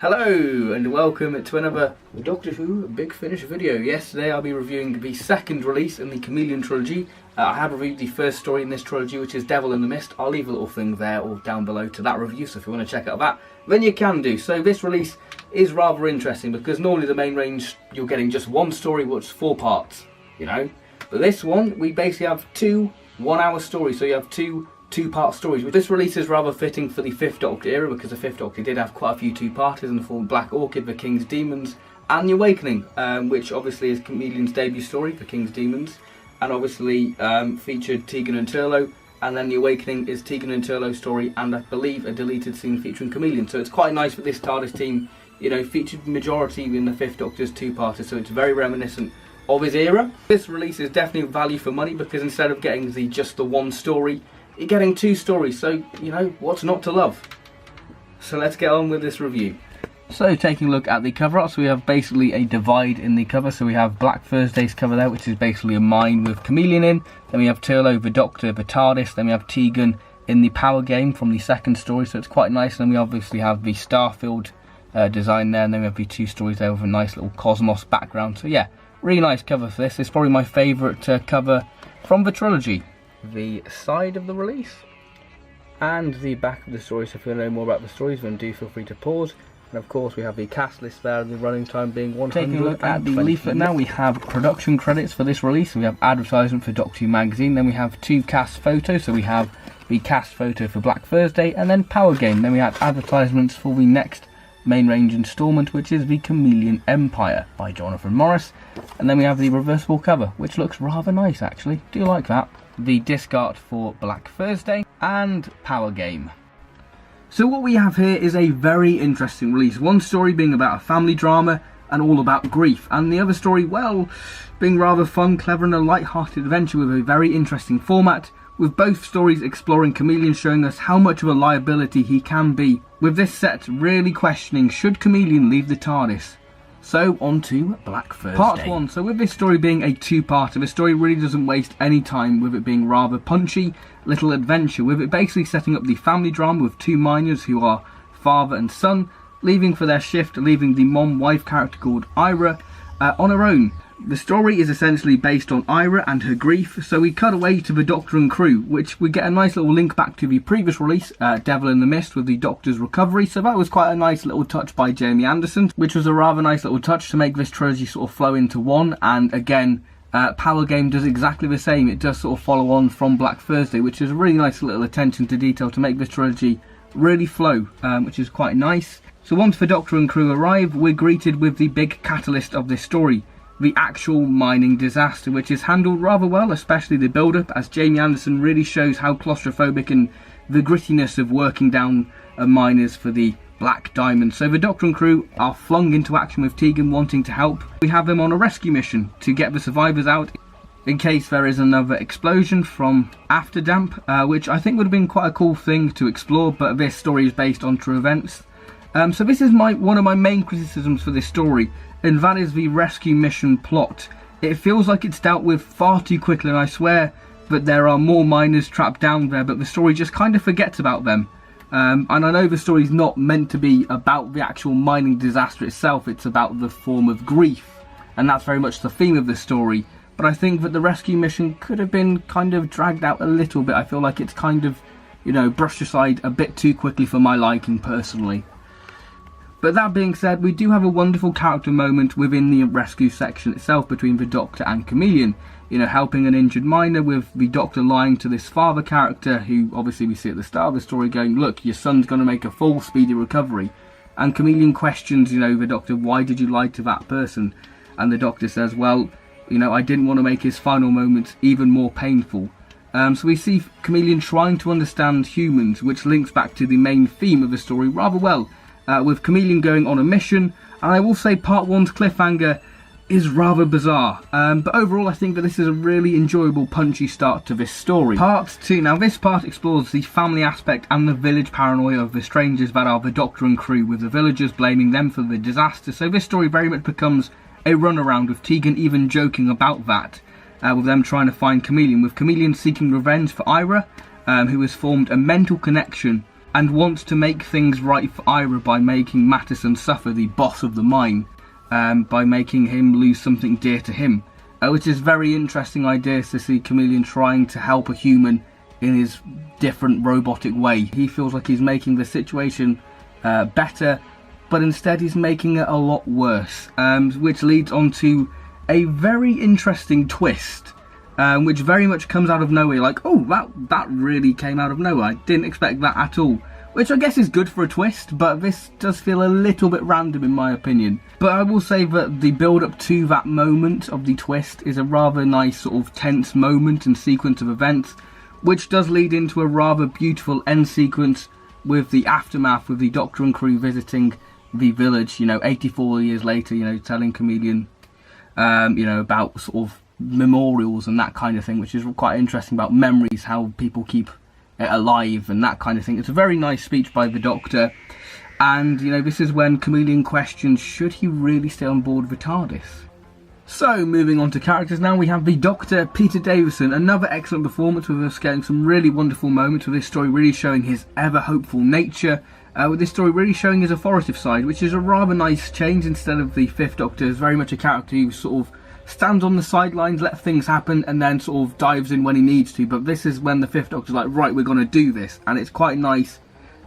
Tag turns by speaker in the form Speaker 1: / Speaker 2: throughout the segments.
Speaker 1: Hello and welcome to another Doctor Who Big Finish video. Yesterday I'll be reviewing the second release in the Kamelion trilogy. I have reviewed the first story in this trilogy, which is Devil in the Mist. I'll leave a little thing there or down below to that review, so if you want to check out that, then you can do. So this release is rather interesting because normally the main range you're getting just one story which is 4 parts, you know. But this one we basically have 2 1-hour stories, so you have two-part stories. This release is rather fitting for the 5th Doctor era because the 5th Doctor did have quite a few 2-parters in the form of Black Orchid, The King's Demons and The Awakening, which obviously is Kamelion's debut story, The King's Demons, and obviously featured Tegan and Turlough, and then The Awakening is Tegan and Turlough's story and I believe a deleted scene featuring Kamelion. So it's quite nice that this TARDIS team, you know, featured the majority in the 5th Doctor's 2-parter, so it's very reminiscent of his era. This release is definitely value for money because instead of getting just the one story, you're getting 2 stories, so, you know, what's not to love? So let's get on with this review. So taking a look at the cover art, so we have basically a divide in the cover. So we have Black Thursday's cover there, which is basically a mine with Kamelion in. Then we have Turlough, the Doctor, the TARDIS. Then we have Tegan in the power game from the second story, so it's quite nice. And then we obviously have the Starfield design there, and then we have the 2 stories there with a nice little cosmos background. So yeah, really nice cover for this. It's probably my favourite cover from the trilogy. The side of the release and the back of the story, so if you want to know more about the stories then do feel free to pause. And of course we have the cast list there, the running time being 100. Taking a look at the leaflet now, we have production credits for this release. We have advertisement for Doctor Who magazine, then we have 2 cast photos, so we have the cast photo for Black Thursday and then Power Game. Then we have advertisements for the next main range instalment, which is the Kamelion Empire by Jonathan Morris, and then we have the reversible cover, which looks rather nice actually, do like that. The disc art for Black Thursday and Power Game. So what we have here is a very interesting release. One story being about a family drama and all about grief, and the other story, well, being rather fun, clever and a light-hearted adventure with a very interesting format, with both stories exploring Kamelion, showing us how much of a liability he can be, with this set really questioning, should Kamelion leave the TARDIS? So on to Black Thursday. Part 1. So with this story being a 2-parter, the story really doesn't waste any time with it being rather punchy, little adventure, with it basically setting up the family drama with 2 miners who are father and son, leaving for their shift, leaving the mom-wife character called Ira on her own. The story is essentially based on Ira and her grief, so we cut away to the Doctor and crew, which we get a nice little link back to the previous release, Devil in the Mist, with the Doctor's recovery, so that was quite a nice little touch by Jamie Anderson, which was a rather nice little touch to make this trilogy sort of flow into one. And again, Power Game does exactly the same. It does sort of follow on from Black Thursday, which is a really nice little attention to detail to make this trilogy really flow, which is quite nice. So once the Doctor and crew arrive, we're greeted with the big catalyst of this story, the actual mining disaster, which is handled rather well, especially the build-up, as Jamie Anderson really shows how claustrophobic and the grittiness of working down a mine is for the Black Diamond. So the Doctor and crew are flung into action with Tegan wanting to help. We have them on a rescue mission to get the survivors out in case there is another explosion from Afterdamp, which I think would have been quite a cool thing to explore, but this story is based on true events. So this is one of my main criticisms for this story, and that is the rescue mission plot. It feels like it's dealt with far too quickly, and I swear that there are more miners trapped down there, but the story just kind of forgets about them. And I know the story's not meant to be about the actual mining disaster itself, it's about the form of grief, and that's very much the theme of the story. But I think that the rescue mission could have been kind of dragged out a little bit. I feel like it's kind of, you know, brushed aside a bit too quickly for my liking personally. But that being said, we do have a wonderful character moment within the rescue section itself between the Doctor and Kamelion. You know, helping an injured miner, with the Doctor lying to this father character, who obviously we see at the start of the story going, look, your son's going to make a full speedy recovery. And Kamelion questions, you know, the Doctor, why did you lie to that person? And the Doctor says, well, you know, I didn't want to make his final moments even more painful. So we see Kamelion trying to understand humans, which links back to the main theme of the story rather well. With Kamelion going on a mission, and I will say part 1's cliffhanger is rather bizarre, but overall I think that this is a really enjoyable, punchy start to this story. Part 2, now this part explores the family aspect and the village paranoia of the strangers that are the Doctor and crew, with the villagers blaming them for the disaster, so this story very much becomes a runaround, with Tegan even joking about that, with them trying to find Kamelion, with Kamelion seeking revenge for Ira, who has formed a mental connection and wants to make things right for Ira by making Mattison suffer, the boss of the mine, by making him lose something dear to him. Which is very interesting idea to see Kamelion trying to help a human in his different robotic way. He feels like he's making the situation better, but instead he's making it a lot worse, which leads on to a very interesting twist, which very much comes out of nowhere. Like, oh, that really came out of nowhere. I didn't expect that at all. Which I guess is good for a twist, but this does feel a little bit random in my opinion. But I will say that the build up to that moment of the twist is a rather nice sort of tense moment and sequence of events, which does lead into a rather beautiful end sequence with the aftermath, with the Doctor and crew visiting the village, 84 years later, telling Kamelion, about sort of memorials and that kind of thing, which is quite interesting, about memories, how people keep it alive and that kind of thing. It's a very nice speech by the Doctor, and this is when Kamelion questions, should he really stay on board the TARDIS? So, moving on to characters now, we have the Doctor, Peter Davison. Another excellent performance, with us getting some really wonderful moments, with this story really showing his ever hopeful nature, with this story really showing his authoritative side, which is a rather nice change. Instead of the Fifth Doctor is very much a character who sort of stands on the sidelines, let things happen, and then sort of dives in when he needs to. But this is when the Fifth Doctor's like, right, we're going to do this, and it's quite nice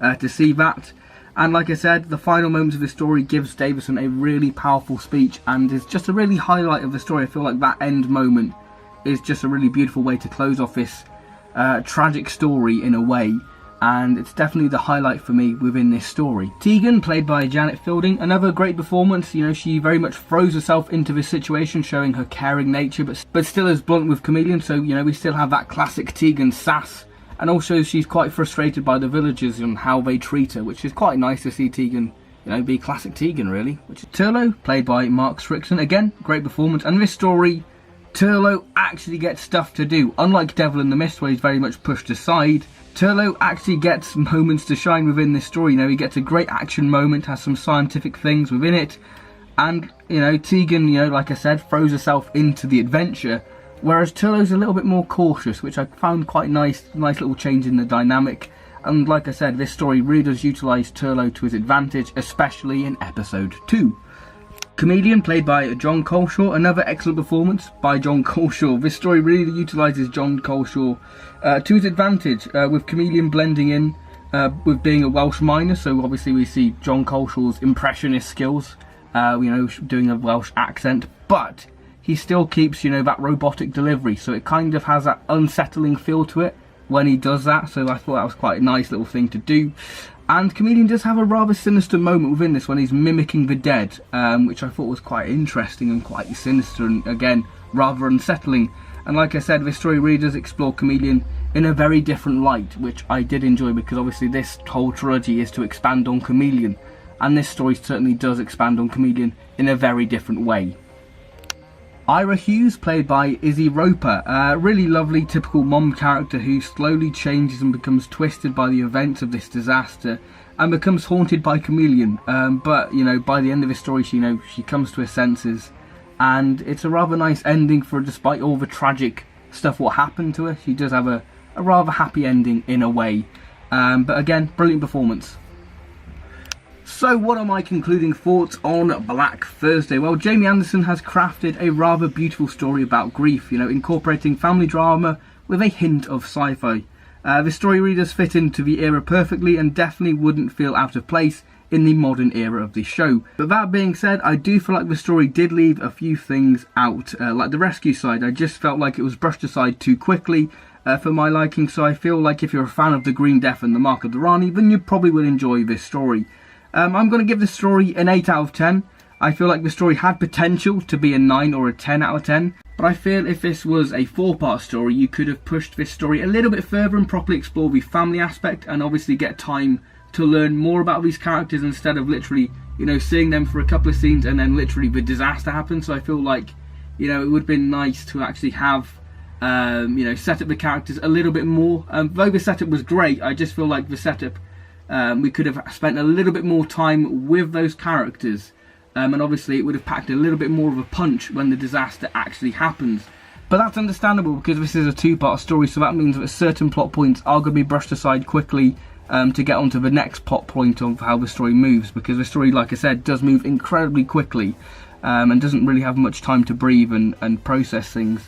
Speaker 1: to see that. And like I said, the final moments of the story gives Davison a really powerful speech, and is just a really highlight of the story. I feel like that end moment is just a really beautiful way to close off this tragic story in a way, and it's definitely the highlight for me within this story. Tegan, played by Janet Fielding, another great performance. She very much throws herself into this situation, showing her caring nature, but still is blunt with Kamelion, so we still have that classic Tegan sass. And also she's quite frustrated by the villagers and how they treat her, which is quite nice to see Tegan, be classic Tegan really. Which is Turlough, played by Mark Strickson. Again, great performance. And this story, Turlough actually gets stuff to do. Unlike Devil in the Mist, where he's very much pushed aside, Turlough actually gets moments to shine within this story. He gets a great action moment, has some scientific things within it. And, Tegan, like I said, throws herself into the adventure. Whereas Turlough's a little bit more cautious, which I found quite nice little change in the dynamic. And like I said, this story really does utilise Turlough to his advantage, especially in episode 2. Kamelion, played by John Coleshaw, another excellent performance by John Coleshaw. This story really utilises John Coleshaw to his advantage, with Kamelion blending in with being a Welsh miner. So obviously we see John Coleshaw's impressionist skills, doing a Welsh accent, but he still keeps, that robotic delivery, so it kind of has that unsettling feel to it when he does that, so I thought that was quite a nice little thing to do. And Kamelion does have a rather sinister moment within this when he's mimicking the dead, which I thought was quite interesting and quite sinister, and again, rather unsettling. And like I said, this story really does explore Kamelion in a very different light, which I did enjoy, because obviously this whole trilogy is to expand on Kamelion, and this story certainly does expand on Kamelion in a very different way. Ira Hughes, played by Izzy Roper, a really lovely typical mom character who slowly changes and becomes twisted by the events of this disaster and becomes haunted by Kamelion. But by the end of the story, she comes to her senses, and it's a rather nice ending for, despite all the tragic stuff what happened to her, she does have a rather happy ending in a way. But again, brilliant performance. So what are my concluding thoughts on Black Thursday? Well, Jamie Anderson has crafted a rather beautiful story about grief, incorporating family drama with a hint of sci-fi. The story really does fit into the era perfectly and definitely wouldn't feel out of place in the modern era of the show. But that being said, I do feel like the story did leave a few things out, like the rescue side. I just felt like it was brushed aside too quickly for my liking, so I feel like if you're a fan of the Green Death and the Mark of the Rani, then you probably will enjoy this story. I'm going to give this story an 8 out of 10. I feel like the story had potential to be a 9 or a 10 out of 10. But I feel if this was a 4-part story, you could have pushed this story a little bit further and properly explore the family aspect, and obviously get time to learn more about these characters instead of literally, seeing them for a couple of scenes and then literally the disaster happens. So I feel like, it would have been nice to actually have, set up the characters a little bit more. Though the setup was great, I just feel like the setup, we could have spent a little bit more time with those characters, and obviously it would have packed a little bit more of a punch when the disaster actually happens. But that's understandable because this is a 2-part story, so that means that certain plot points are going to be brushed aside quickly, to get onto the next plot point of how the story moves, because the story, like I said, does move incredibly quickly and doesn't really have much time to breathe and process things.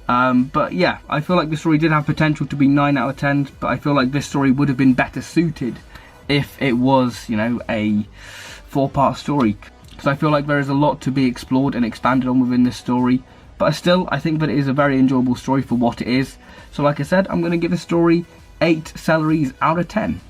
Speaker 1: But yeah, I feel like the story did have potential to be 9 out of 10, but I feel like this story would have been better suited if it was, you know, a 4-part story. Because I feel like there is a lot to be explored and expanded on within this story. But still, I think that it is a very enjoyable story for what it is. So like I said, I'm going to give the story 8 celeries out of 10.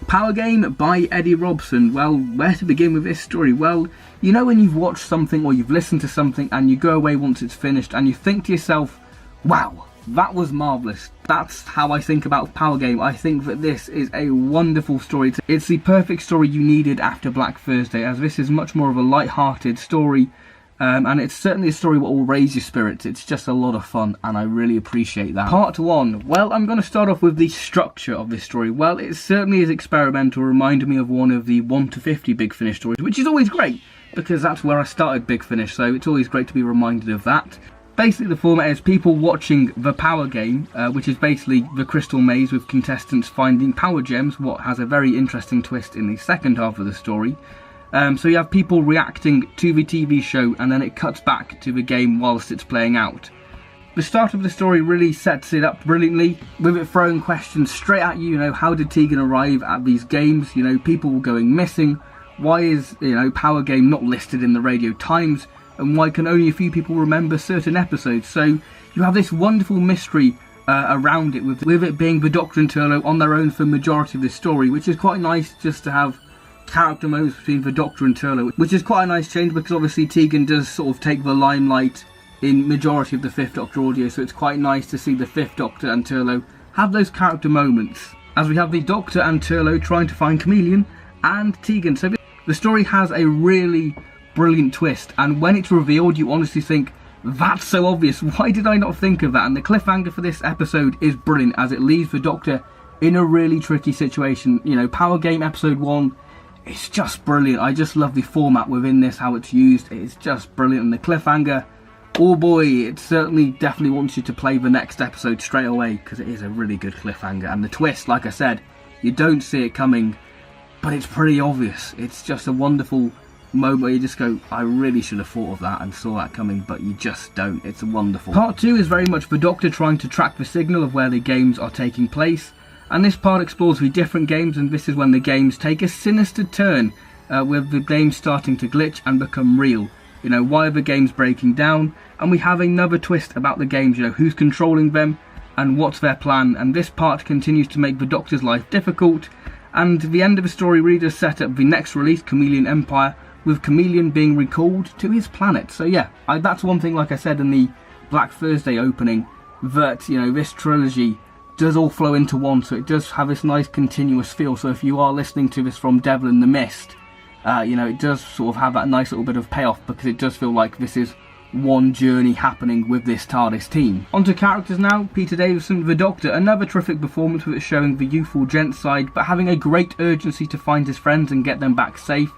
Speaker 1: Power Game by Eddie Robson. Well, where to begin with this story? Well, you know when you've watched something or you've listened to something and you go away once it's finished and you think to yourself, wow, that was marvellous. That's how I think about Power Game. I think that this is a wonderful story. It's the perfect story you needed after Black Thursday, as this is much more of a light-hearted story. And it's certainly a story that will raise your spirits. It's just a lot of fun, and I really appreciate that. Part 1. Well, I'm going to start off with the structure of this story. Well, it certainly is experimental, reminded me of one of the 1 to 50 Big Finish stories, which is always great, because that's where I started Big Finish, so it's always great to be reminded of that. Basically, the format is people watching the Power Game, which is basically the Crystal Maze with contestants finding power gems, what has a very interesting twist in the second half of the story. So you have people reacting to the TV show, and then it cuts back to the game whilst it's playing out. The start of the story really sets it up brilliantly, with it throwing questions straight at you. You know, how did Tegan arrive at these games? You know, people going missing. Why is, you know, Power Game not listed in the Radio Times? And why can only a few people remember certain episodes? So you have this wonderful mystery around it, with it being the Doctor and Turlo on their own for the majority of the story, which is quite nice just to have character moments between the Doctor and Turlo, which is quite a nice change, because obviously Tegan does sort of take the limelight in majority of the 5th Doctor audio, so it's quite nice to see the 5th Doctor and Turlo have those character moments, as we have the Doctor and Turlo trying to find Kamelion and Tegan. So the story has a really brilliant twist, and when it's revealed you honestly think, that's so obvious, why did I not think of that? And the cliffhanger for this episode is brilliant, as it leaves the Doctor in a really tricky situation. You know, Power Game episode 1, it's just brilliant. I just love the format within this, how it's used. It's just brilliant. And the cliffhanger, oh boy, it certainly definitely wants you to play the next episode straight away, because it is a really good cliffhanger. And the twist, like I said, you don't see it coming, but it's pretty obvious. It's just a wonderful moment where you just go, I really should have thought of that and saw that coming, but you just don't. It's wonderful. Part 2 is very much the Doctor trying to track the signal of where the games are taking place. And this part explores the different games, and this is when the games take a sinister turn, with the games starting to glitch and become real. You know, why are the games breaking down? And we have another twist about the games, you know, who's controlling them and what's their plan. And this part continues to make the Doctor's life difficult. And the end of the story really does set up the next release, Kamelion Empire, with Kamelion being recalled to his planet. So yeah, that's one thing, like I said in the Black Thursday opening, that, you know, this trilogy does all flow into one, so it does have this nice continuous feel. So if you are listening to this from Devil in the Mist, you know, it does sort of have that nice little bit of payoff, because it does feel like this is one journey happening with this TARDIS team. On to characters now. Peter Davison, the Doctor, another terrific performance with it showing the youthful gent side, but having a great urgency to find his friends and get them back safe.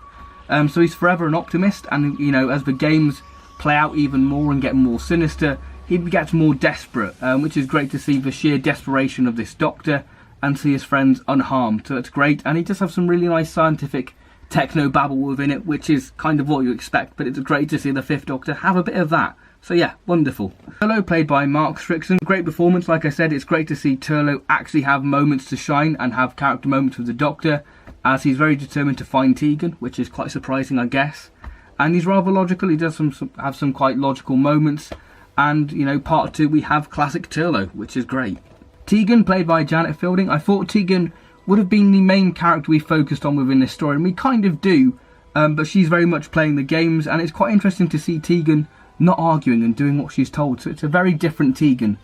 Speaker 1: So he's forever an optimist, and, you know, as the games play out even more and get more sinister, he gets more desperate, which is great to see the sheer desperation of this Doctor and see his friends unharmed. So it's great, and he does have some really nice scientific techno-babble within it, which is kind of what you expect, but it's great to see the 5th Doctor have a bit of that. So yeah, wonderful. Turlo, played by Mark Strickson, great performance. Like I said, it's great to see Turlo actually have moments to shine and have character moments with the Doctor, as he's very determined to find Tegan, which is quite surprising, I guess. And he's rather logical. He does have some quite logical moments. And, you know, part 2 we have classic Turlo, which is great. Tegan, played by Janet Fielding. I thought Tegan would have been the main character we focused on within this story, and we kind of do, but she's very much playing the games, and it's quite interesting to see Tegan not arguing and doing what she's told. So it's a very different Tegan,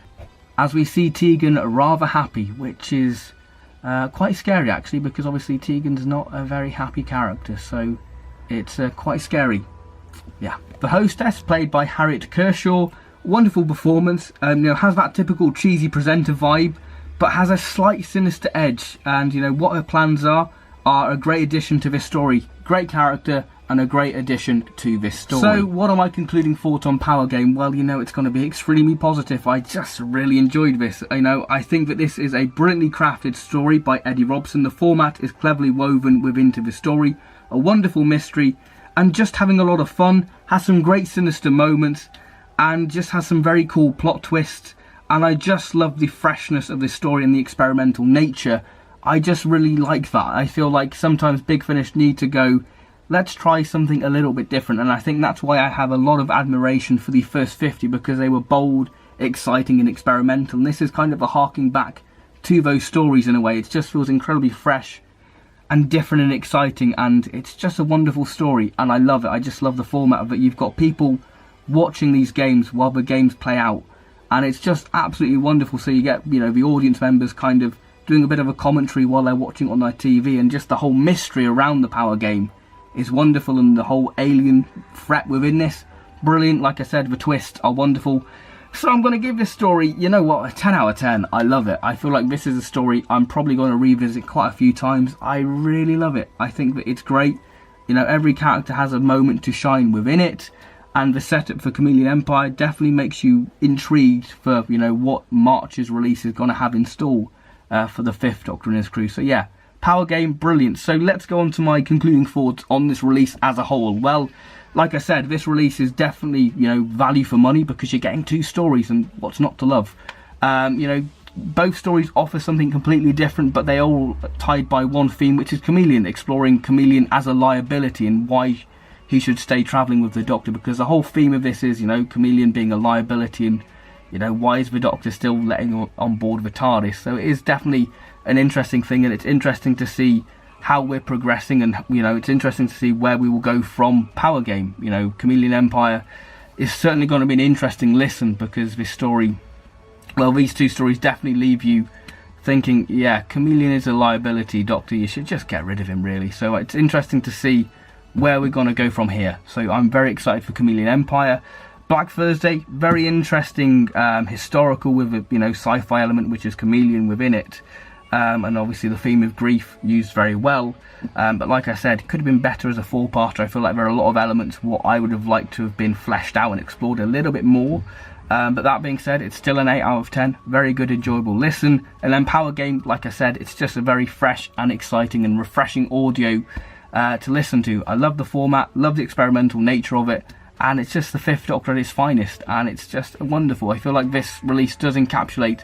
Speaker 1: as we see Tegan rather happy, which is quite scary actually, because obviously Tegan's not a very happy character, so it's quite scary. Yeah. The hostess, played by Harriet Kershaw, wonderful performance. You know, has that typical cheesy presenter vibe, but has a slight sinister edge. And, you know, what her plans are a great addition to this story. Great character, and a great addition to this story. So what are my concluding thoughts on Power Game? Well, you know, it's going to be extremely positive. I just really enjoyed this. You know, I think that this is a brilliantly crafted story by Eddie Robson. The format is cleverly woven within the story, a wonderful mystery, and just having a lot of fun. Has some great sinister moments, and just has some very cool plot twists. And I just love the freshness of this story and the experimental nature. I just really like that. I feel like sometimes Big Finish need to go, let's try something a little bit different. And I think that's why I have a lot of admiration for the first 50, because they were bold, exciting and experimental. And this is kind of a harking back to those stories in a way. It just feels incredibly fresh and different and exciting, and it's just a wonderful story, and I love it. I just love the format of it. You've got people watching these games while the games play out, and it's just absolutely wonderful. So you get, you know, the audience members kind of doing a bit of a commentary while they're watching on their TV, and just the whole mystery around the Power Game is wonderful, and the whole alien threat within this, brilliant. Like I said, the twists are wonderful. So I'm going to give this story, you know what, a 10 out of 10. I love it. I feel like this is a story I'm probably going to revisit quite a few times. I really love it. I think that it's great. You know, every character has a moment to shine within it, and the setup for Kamelion Empire definitely makes you intrigued for, you know, what March's release is going to have in store for the 5th Doctor and his crew. So yeah, Power Game, brilliant. So let's go on to my concluding thoughts on this release as a whole. Well, like I said, this release is definitely, you know, value for money, because you're getting 2 stories, and what's not to love? You know, both stories offer something completely different, but they all tied by one theme, which is Kamelion, exploring Kamelion as a liability and why he should stay travelling with the Doctor, because the whole theme of this is, you know, Kamelion being a liability, and, you know, why is the Doctor still letting on board the TARDIS? So it is definitely an interesting thing, and it's interesting to see how we're progressing, and, you know, it's interesting to see where we will go from Power Game. You know, Kamelion Empire is certainly going to be an interesting listen, because this story, well, these 2 stories definitely leave you thinking, yeah, Kamelion is a liability, Doctor, you should just get rid of him, really. So it's interesting to see where we're going to go from here. So I'm very excited for Kamelion Empire. Black Thursday, very interesting, historical with a, you know, sci-fi element, which is Kamelion within it. And obviously the theme of grief used very well, but like I said, it could have been better as a 4-parter. I feel like there are a lot of elements what I would have liked to have been fleshed out and explored a little bit more, but that being said, it's still an 8 out of 10, very good, enjoyable listen. And then Power Game, like I said, it's just a very fresh and exciting and refreshing audio to listen to. I love the format, love the experimental nature of it, and it's just the 5th Doctor at its finest, and it's just wonderful. I feel like this release does encapsulate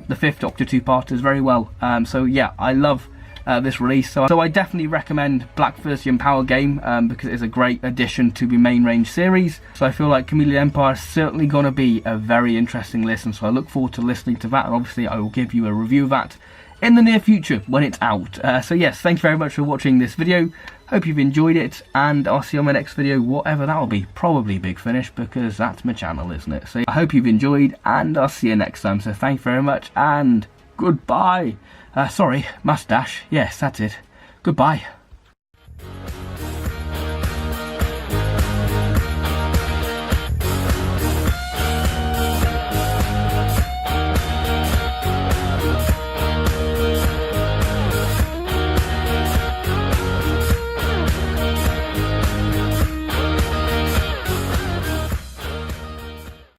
Speaker 1: the 5th Doctor 2-parters very well. So yeah, I love this release. So I definitely recommend Black Thursday and Power Game, because it's a great addition to the main range series. So I feel like Kamelion Empire is certainly going to be a very interesting listen. So I look forward to listening to that, and obviously I will give you a review of that in the near future when it's out. So yes, thank you very much for watching this video. Hope you've enjoyed it, and I'll see you on my next video, whatever that'll be. Probably Big Finish, because that's my channel, isn't it? So I hope you've enjoyed, and I'll see you next time. So thank you very much, and goodbye. Sorry, mustache. Yes, that's it. Goodbye.